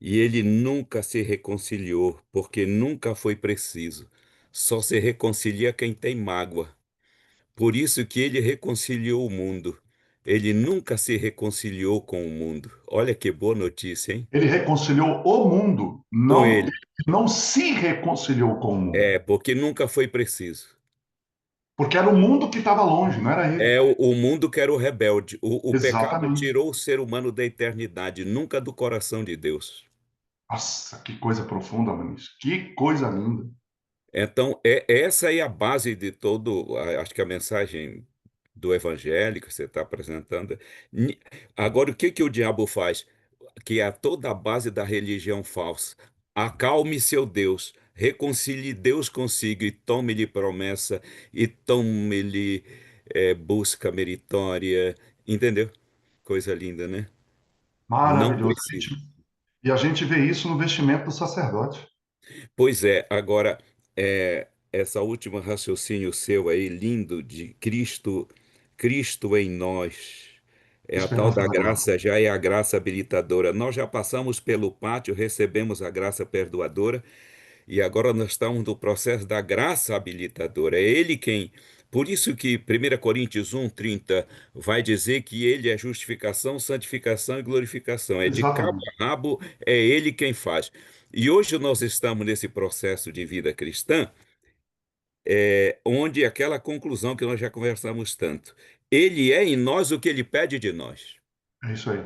E ele nunca se reconciliou, porque nunca foi preciso. Só se reconcilia quem tem mágoa. Por isso que ele reconciliou o mundo. Ele nunca se reconciliou com o mundo. Olha que boa notícia, hein? Ele reconciliou o mundo, Com não, ele. não se reconciliou com o mundo. É, porque nunca foi preciso. Porque era o mundo que estava longe, não era ele. É o mundo que era o rebelde. O pecado Exatamente. tirou o ser humano da eternidade, nunca do coração de Deus. Nossa, que coisa profunda, Muniz. Que coisa linda. Então, essa é a base de todo, acho que a mensagem do evangelho que você está apresentando. Ni- Agora, o que que o diabo faz? Que é toda a base da religião falsa. Acalme seu Deus, reconcilie Deus consigo e tome-lhe promessa e tome-lhe busca meritória, entendeu? Coisa linda, né? Não Maravilhoso. precisa. E a gente vê isso no vestimento do sacerdote. Pois é, agora, essa última raciocínio seu aí, lindo, de Cristo, Cristo em nós. É a tal Esperança da da glória. graça, já é a graça habilitadora. Nós já passamos pelo pátio, recebemos a graça perdoadora e agora nós estamos no processo da graça habilitadora. É Ele quem. Por isso que 1 Coríntios 1:30 vai dizer que Ele é justificação, santificação e glorificação. É de cabo Exatamente. a rabo, é Ele quem faz. E hoje nós estamos nesse processo de vida cristã, onde aquela conclusão que nós já conversamos tanto. Ele é em nós o que Ele pede de nós. É isso aí.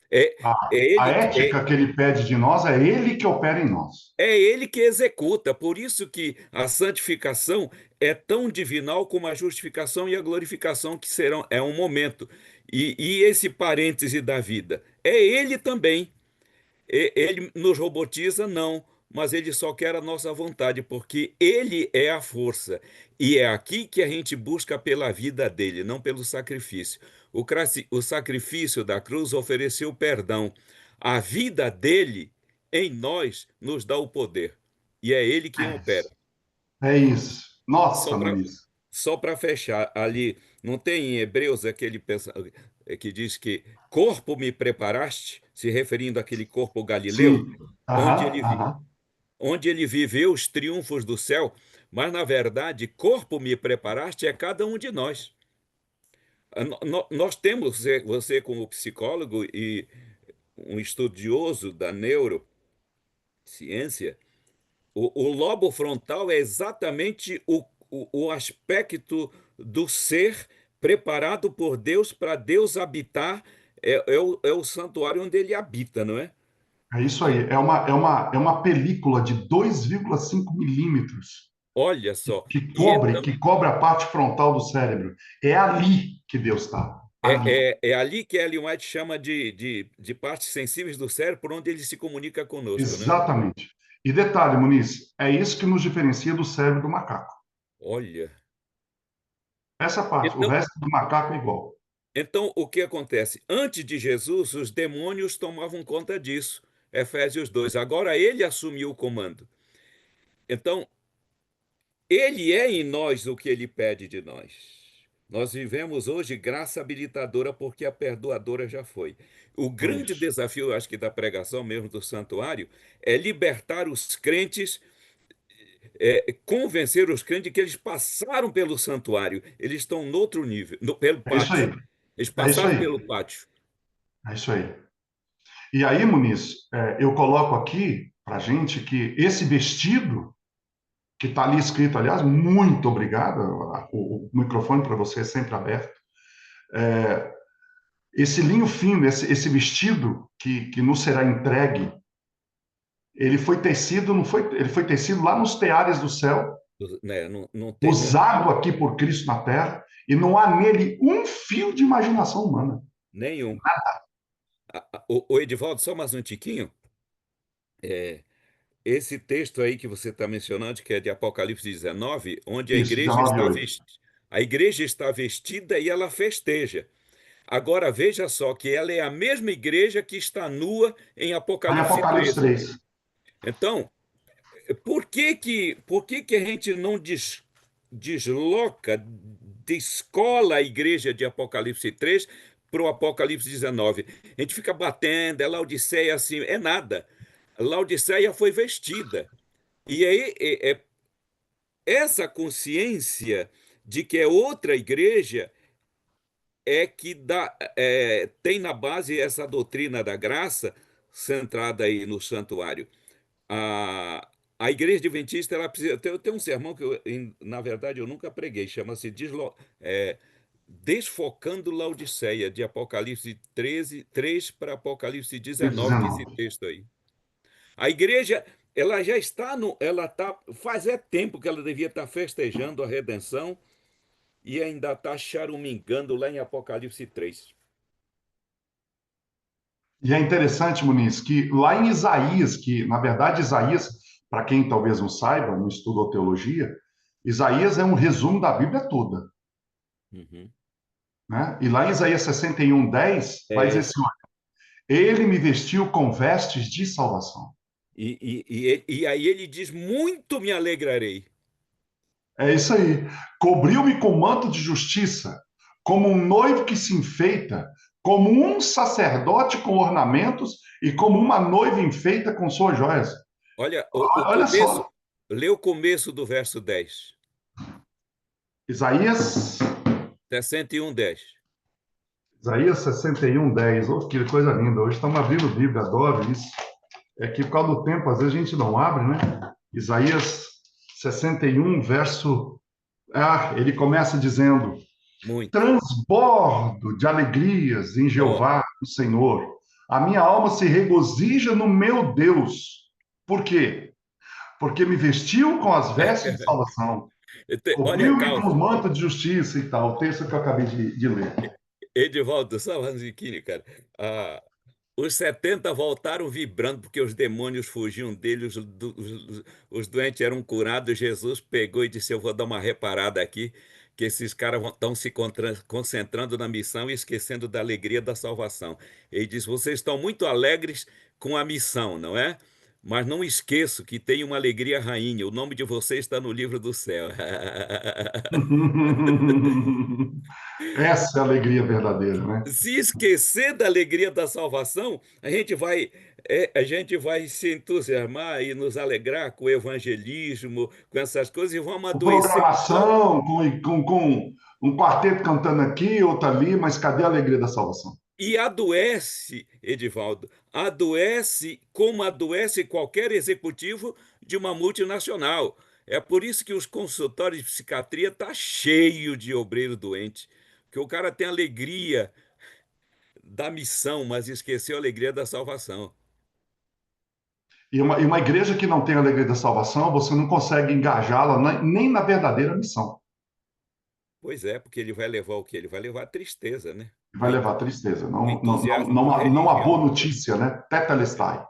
É, A, é a ele, ética que ele pede de nós é ele que opera em nós. É ele que executa, por isso que a santificação é tão divinal como a justificação e a glorificação, que serão, é um momento. E esse parêntese da vida, é ele também. Ele nos robotiza, não, mas ele só quer a nossa vontade, porque ele é a força. E é aqui que a gente busca pela vida dele, não pelo sacrifício. O sacrifício da cruz ofereceu perdão. A vida dele em nós nos dá o poder. E é ele quem É opera. isso. É isso. Só Nossa, para Muniz. só para fechar ali, não tem em Hebreus aquele que diz que corpo me preparaste, se referindo àquele corpo galileu, Sim. onde Aham, ele, aham. onde ele viveu os triunfos do céu, mas na verdade, corpo me preparaste é cada um de nós. Nós temos, você como psicólogo e um estudioso da neurociência, o lobo frontal é exatamente o aspecto do ser preparado por Deus para Deus habitar, é o santuário onde ele habita, não é? É isso aí. É uma película de 2,5 milímetros Olha só. que cobre a parte frontal do cérebro. É ali que Deus está. Ali. É ali que Ellen White chama de partes sensíveis do cérebro, por onde ele se comunica conosco, né? Exatamente. E detalhe, Muniz, é isso que nos diferencia do cérebro do macaco. Olha. Essa parte, o Então, resto do macaco é igual. então, o que acontece? Antes de Jesus, os demônios tomavam conta disso. Efésios 2. Agora ele assumiu o comando. Então, ele é em nós o que ele pede de nós. Nós vivemos hoje graça habilitadora porque a perdoadora já foi. O grande Isso. desafio, acho que da pregação mesmo do santuário, é libertar os crentes, convencer os crentes de que eles passaram pelo santuário, eles estão no outro nível, pelo É isso pátio. aí. Eles É isso passaram aí. pelo pátio. É isso aí. E aí, Muniz, eu coloco aqui para gente que esse vestido que está ali escrito, aliás, muito obrigado, o microfone para você é sempre aberto. Esse linho fino, esse vestido que nos será entregue, ele foi tecido, não foi, ele foi tecido lá nos teares do céu, Né? Não, não tem usado aqui por Cristo na terra, e não há nele um fio de imaginação humana. nenhum. O Edivaldo, só mais um tiquinho. Esse texto aí que você está mencionando, que é de Apocalipse 19, onde Isso, 19:8. a igreja está vestida e ela festeja. Agora veja só que ela é a mesma igreja que está nua em Lá em Apocalipse Apocalipse 13. 3. Então, por que que a gente não desloca, descola a igreja de Apocalipse 3 para o Apocalipse 19? A gente fica batendo, é Laodiceia assim, é nada. Laodiceia foi vestida. E aí, essa consciência de que é outra igreja é que tem na base essa doutrina da graça centrada aí no santuário. A igreja adventista, ela precisa. Tem um sermão que, na verdade, eu nunca preguei, chama-se Desfocando Laodiceia, de Apocalipse 13, 3 para Apocalipse 19, que é esse 19. texto aí. A igreja, ela já está no. Ela tá, faz tempo que ela devia estar festejando a redenção e ainda está charumingando lá em Apocalipse 3. E é interessante, Muniz, que lá em Isaías, que na verdade Isaías, para quem talvez não saiba, não estudou teologia, Isaías é um resumo da Bíblia toda, Uhum. né? E lá em Isaías 61:10 vai É, dizer assim: olha, ele me vestiu com vestes de salvação. e aí ele diz: Muito me alegrarei. É isso aí. Cobriu-me com manto de justiça, como um noivo que se enfeita, como um sacerdote com ornamentos e como uma noiva enfeita com suas joias. Olha, o Olha começo, só, lê o começo do verso 10. Isaías, 61:10. Isaías 61:10. Oh, que coisa linda. Hoje estamos abrindo o Bíblia, adoro isso. É que por causa do tempo, às vezes a gente não abre, né? Isaías 61, verso. Ah, ele começa dizendo: Muito. transbordo de alegrias em Ó, Jeová, o Senhor. A minha alma se regozija no meu Deus. Por quê? Porque me vestiu com as vestes de salvação, olha a cobriu-me com o causa. manto de justiça e tal. O texto que eu acabei de ler. Edivaldo, só uma musiquinha, cara. Ah, os 70 voltaram vibrando porque os demônios fugiam dele, os doentes eram curados. Jesus pegou e disse: Eu vou dar uma reparada aqui, que esses caras estão se concentrando na missão e esquecendo da alegria da salvação. Ele diz: Vocês estão muito alegres com a missão, não é? Mas não esqueço que tem uma alegria rainha. O nome de vocês está no livro do céu. Essa é a alegria verdadeira, né? Se esquecer da alegria da salvação, a gente vai se entusiasmar e nos alegrar com o evangelismo, com essas coisas, e vamos Com adoecer um pouco. programação, com um quarteto cantando aqui, outro ali, mas cadê a alegria da salvação? E adoece, Edivaldo, adoece como adoece qualquer executivo de uma multinacional. É por isso que os consultórios de psiquiatria estão cheios de obreiro doente, que o cara tem alegria da missão, mas esqueceu a alegria da salvação. E uma igreja que não tem a alegria da salvação, você não consegue engajá-la nem na verdadeira missão. Pois é, porque ele vai levar o quê? Ele vai levar a tristeza, né? Vai levar a tristeza, O entusiasmo por não a boa religião. notícia, né? Tetelestai.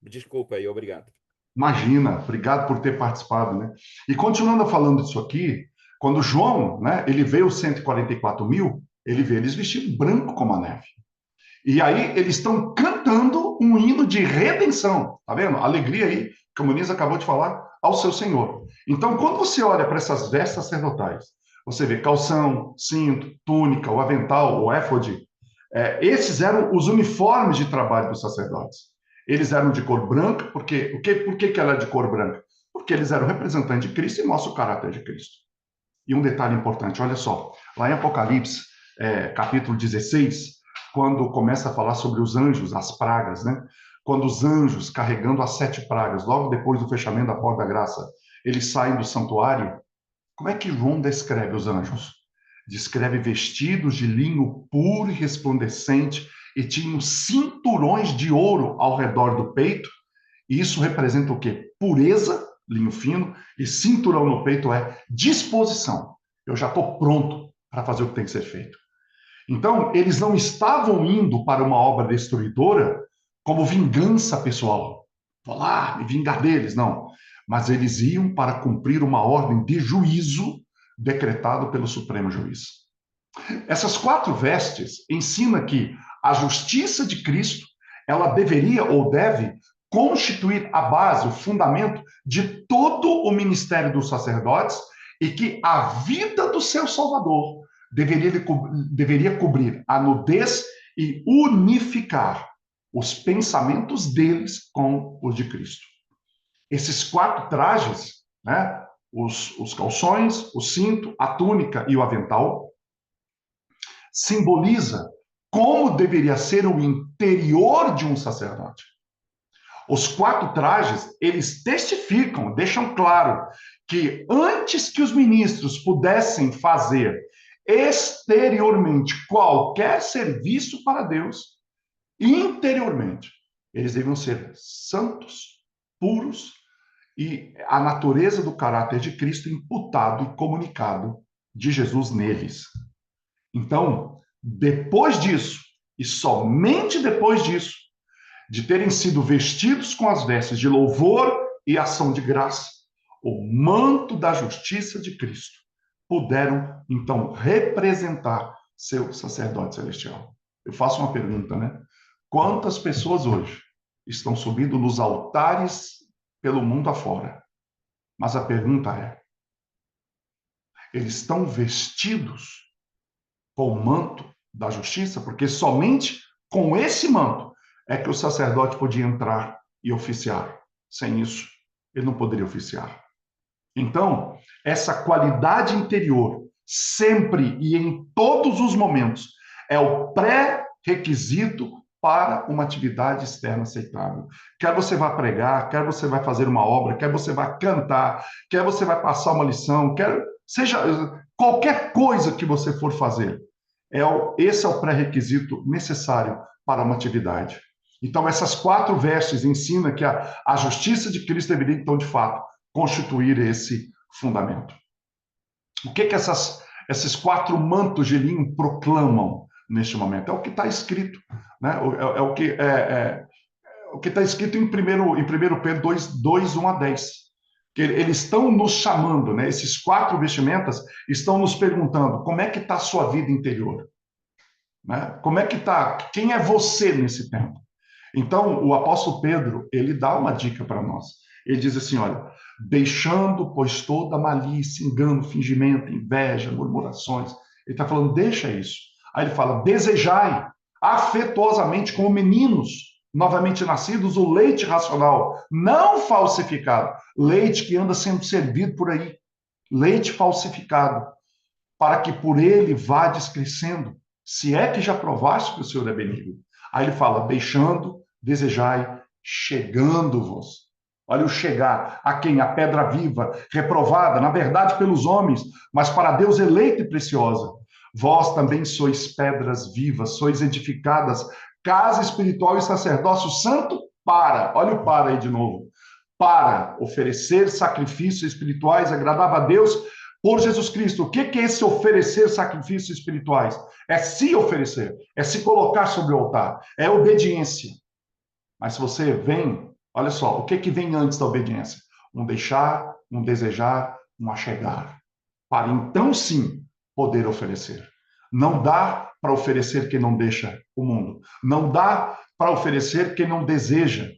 Desculpa aí, obrigado. Imagina, obrigado por ter participado, né? E continuando falando disso aqui, quando João, né, ele vê os 144.000, ele vê eles vestidos branco como a neve. E aí eles estão cantando um hino de redenção. Tá vendo? Alegria aí, que o Muniz acabou de falar, ao seu Senhor. Então, quando você olha para essas vestes sacerdotais, você vê calção, cinto, túnica, o avental, o éfode. Esses eram os uniformes de trabalho dos sacerdotes. Eles eram de cor branca, por que ela é de cor branca? Porque eles eram representantes de Cristo e mostram o caráter de Cristo. E um detalhe importante, olha só, lá em Apocalipse, capítulo 16, quando começa a falar sobre os anjos, as pragas, né? Quando os anjos, carregando as 7 pragas, logo depois do fechamento da porta da graça, eles saem do santuário, como é que João descreve os anjos? Descreve vestidos de linho puro e resplandecente e tinham cinturões de ouro ao redor do peito. E isso representa o quê? Pureza, linho fino, e cinturão no peito é disposição. Eu já estou pronto para fazer o que tem que ser feito. Então, eles não estavam indo para uma obra destruidora como vingança pessoal. Vou lá me vingar deles, não. Mas eles iam para cumprir uma ordem de juízo decretado pelo Supremo Juiz. Essas 4 vestes ensinam que a justiça de Cristo, ela deveria ou deve constituir a base, o fundamento de todo o ministério dos sacerdotes e que a vida do seu Salvador deveria cobrir a nudez e unificar os pensamentos deles com os de Cristo. Esses 4 trajes, né, os calções, o cinto, a túnica e o avental, simboliza como deveria ser o interior de um sacerdote. Os 4 trajes, eles testificam, deixam claro que antes que os ministros pudessem fazer exteriormente qualquer serviço para Deus, interiormente, eles deviam ser santos, puros, e a natureza do caráter de Cristo imputado e comunicado de Jesus neles. Então, depois disso, e somente depois disso, de terem sido vestidos com as vestes de louvor e ação de graça, o manto da justiça de Cristo, puderam, então, representar seu sacerdote celestial. Eu faço uma pergunta, né? Quantas pessoas hoje estão subindo nos altares pelo mundo afora? Mas a pergunta é, eles estão vestidos com o manto da justiça? Porque somente com esse manto é que o sacerdote podia entrar e oficiar. Sem isso, ele não poderia oficiar. Então, essa qualidade interior, sempre e em todos os momentos, é o pré-requisito para uma atividade externa aceitável. Quer você vá pregar, quer você vai fazer uma obra, quer você vai cantar, quer você vai passar uma lição, seja qualquer coisa que você for fazer, esse é o pré-requisito necessário para uma atividade. Então, essas 4 vestes ensinam que a justiça de Cristo deveria, então, de fato, constituir esse fundamento. O que esses 4 mantos de linho proclamam neste momento? É o que está escrito, né? O que está escrito em 1 Pedro 2, 1 a 10. Que eles estão nos chamando, né? Esses 4 vestimentas estão nos perguntando como é que está a sua vida interior, né? Como é que está? Quem é você nesse tempo? Então, o apóstolo Pedro, ele dá uma dica para nós. Ele diz assim, olha, deixando, pois, toda malícia, engano, fingimento, inveja, murmurações. Ele está falando, deixa isso. Aí ele fala, desejai afetuosamente como meninos, novamente nascidos, o leite racional, não falsificado. Leite que anda sendo servido por aí. Leite falsificado, para que por ele vá descrescendo, se é que já provaste que o Senhor é benigno. Aí ele fala, deixando, desejai, chegando-vos. Olha o chegar, a quem? A pedra viva, reprovada, na verdade pelos homens, mas para Deus eleita e preciosa. Vós também sois pedras vivas, sois edificadas, casa espiritual e sacerdócio santo olha o para aí de novo, para oferecer sacrifícios espirituais agradáveis a Deus por Jesus Cristo. O que é esse oferecer sacrifícios espirituais? É se oferecer, é se colocar sobre o altar, é obediência. Mas se você vem, olha só, o que vem antes da obediência? Um deixar, um desejar, um achegar. Para então sim poder oferecer. Não dá para oferecer quem não deixa o mundo. Não dá para oferecer quem não deseja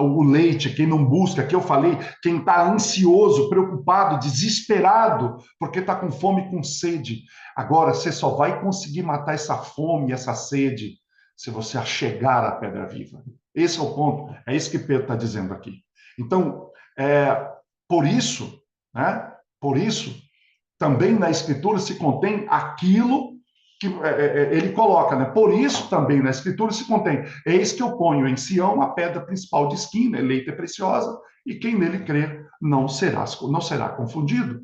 o leite, quem não busca, que eu falei, quem está ansioso, preocupado, desesperado, porque está com fome e com sede. Agora, você só vai conseguir matar essa fome, essa sede, se você achegar à pedra viva. Esse é o ponto, é isso que Pedro está dizendo aqui. Então, por isso, né? Por isso, também na Escritura se contém aquilo que ele coloca, né? Por isso também na Escritura se contém: eis que eu ponho em Sião a pedra principal de esquina, eleita e preciosa, e quem nele crer não será confundido.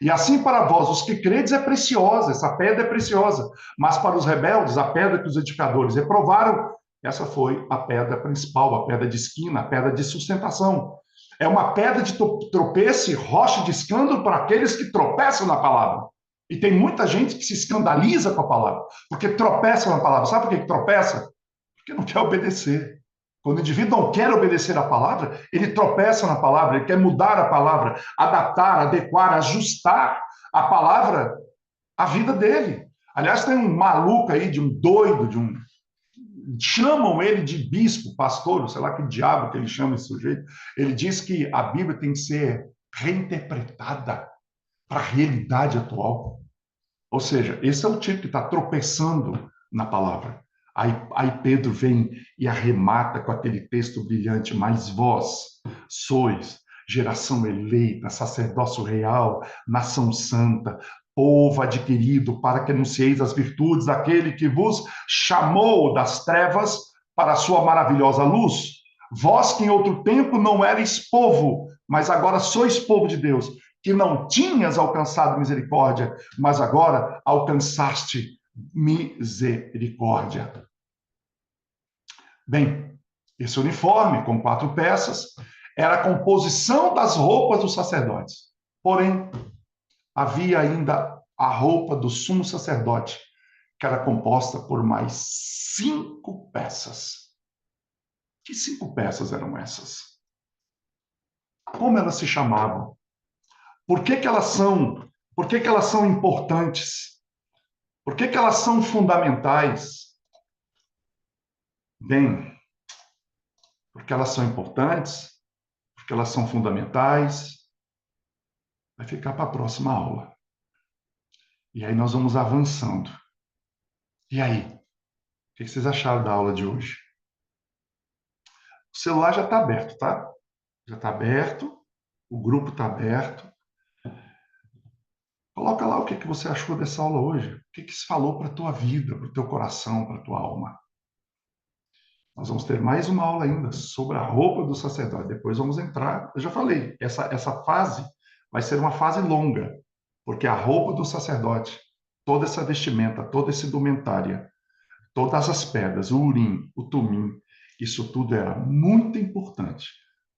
E assim para vós, os que credes, é preciosa, essa pedra é preciosa, mas para os rebeldes, a pedra que os edificadores reprovaram, essa foi a pedra principal, a pedra de esquina, a pedra de sustentação. É uma pedra de tropeço e rocha de escândalo para aqueles que tropeçam na palavra. E tem muita gente que se escandaliza com a palavra, porque tropeça na palavra. Sabe por que tropeça? Porque não quer obedecer. Quando o indivíduo não quer obedecer a palavra, ele tropeça na palavra, ele quer mudar a palavra, adaptar, adequar, ajustar a palavra à vida dele. Aliás, tem um maluco aí, de um doido, chamam ele de bispo, pastor, sei lá que diabo que ele chama esse sujeito. Ele diz que a Bíblia tem que ser reinterpretada para a realidade atual. Ou seja, esse é o tipo que está tropeçando na palavra. Aí Pedro vem e arremata com aquele texto brilhante: mas vós sois geração eleita, sacerdócio real, nação santa, povo adquirido, para que anuncieis as virtudes daquele que vos chamou das trevas para a sua maravilhosa luz. Vós que em outro tempo não erais povo, mas agora sois povo de Deus, que não tinhas alcançado misericórdia, mas agora alcançaste misericórdia. Bem, esse uniforme com 4 peças era a composição das roupas dos sacerdotes. Porém, havia ainda a roupa do sumo sacerdote, que era composta por mais 5 peças. Que 5 peças eram essas? Como elas se chamavam? Por que elas são importantes? Por que elas são fundamentais? Bem, porque elas são importantes, porque elas são fundamentais, vai ficar para a próxima aula. E aí nós vamos avançando. E aí? O que vocês acharam da aula de hoje? O celular já está aberto, tá? Já está aberto, o grupo está aberto. Coloca lá o que você achou dessa aula hoje. O que se falou para a tua vida, para o teu coração, para a tua alma. Nós vamos ter mais uma aula ainda sobre a roupa do sacerdote. Depois vamos entrar. Eu já falei, essa fase vai ser uma fase longa, porque a roupa do sacerdote, toda essa vestimenta, toda essa indumentária, todas as pedras, o urim, o tumim, isso tudo era muito importante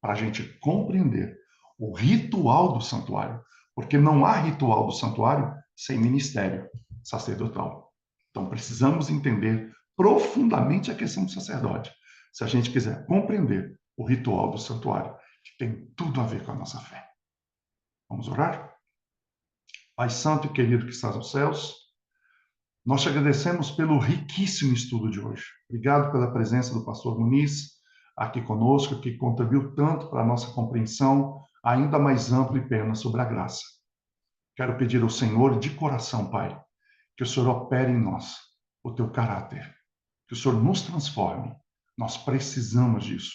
para a gente compreender o ritual do santuário, porque não há ritual do santuário sem ministério sacerdotal. Então precisamos entender profundamente a questão do sacerdote, se a gente quiser compreender o ritual do santuário, que tem tudo a ver com a nossa fé. Vamos orar? Pai santo e querido que estás nos céus, nós te agradecemos pelo riquíssimo estudo de hoje. Obrigado pela presença do pastor Muniz aqui conosco, que contribuiu tanto para a nossa compreensão ainda mais ampla e plena sobre a graça. Quero pedir ao Senhor de coração, Pai, que o Senhor opere em nós o teu caráter, que o Senhor nos transforme. Nós precisamos disso.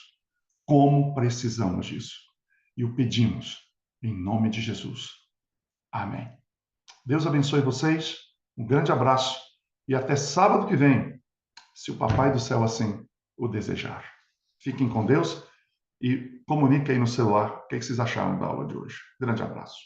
Como precisamos disso? E o pedimos em nome de Jesus. Amém. Deus abençoe vocês. Um grande abraço e até sábado que vem, se o Papai do Céu assim o desejar. Fiquem com Deus e comuniquem aí no celular o que vocês acharam da aula de hoje. Grande abraço.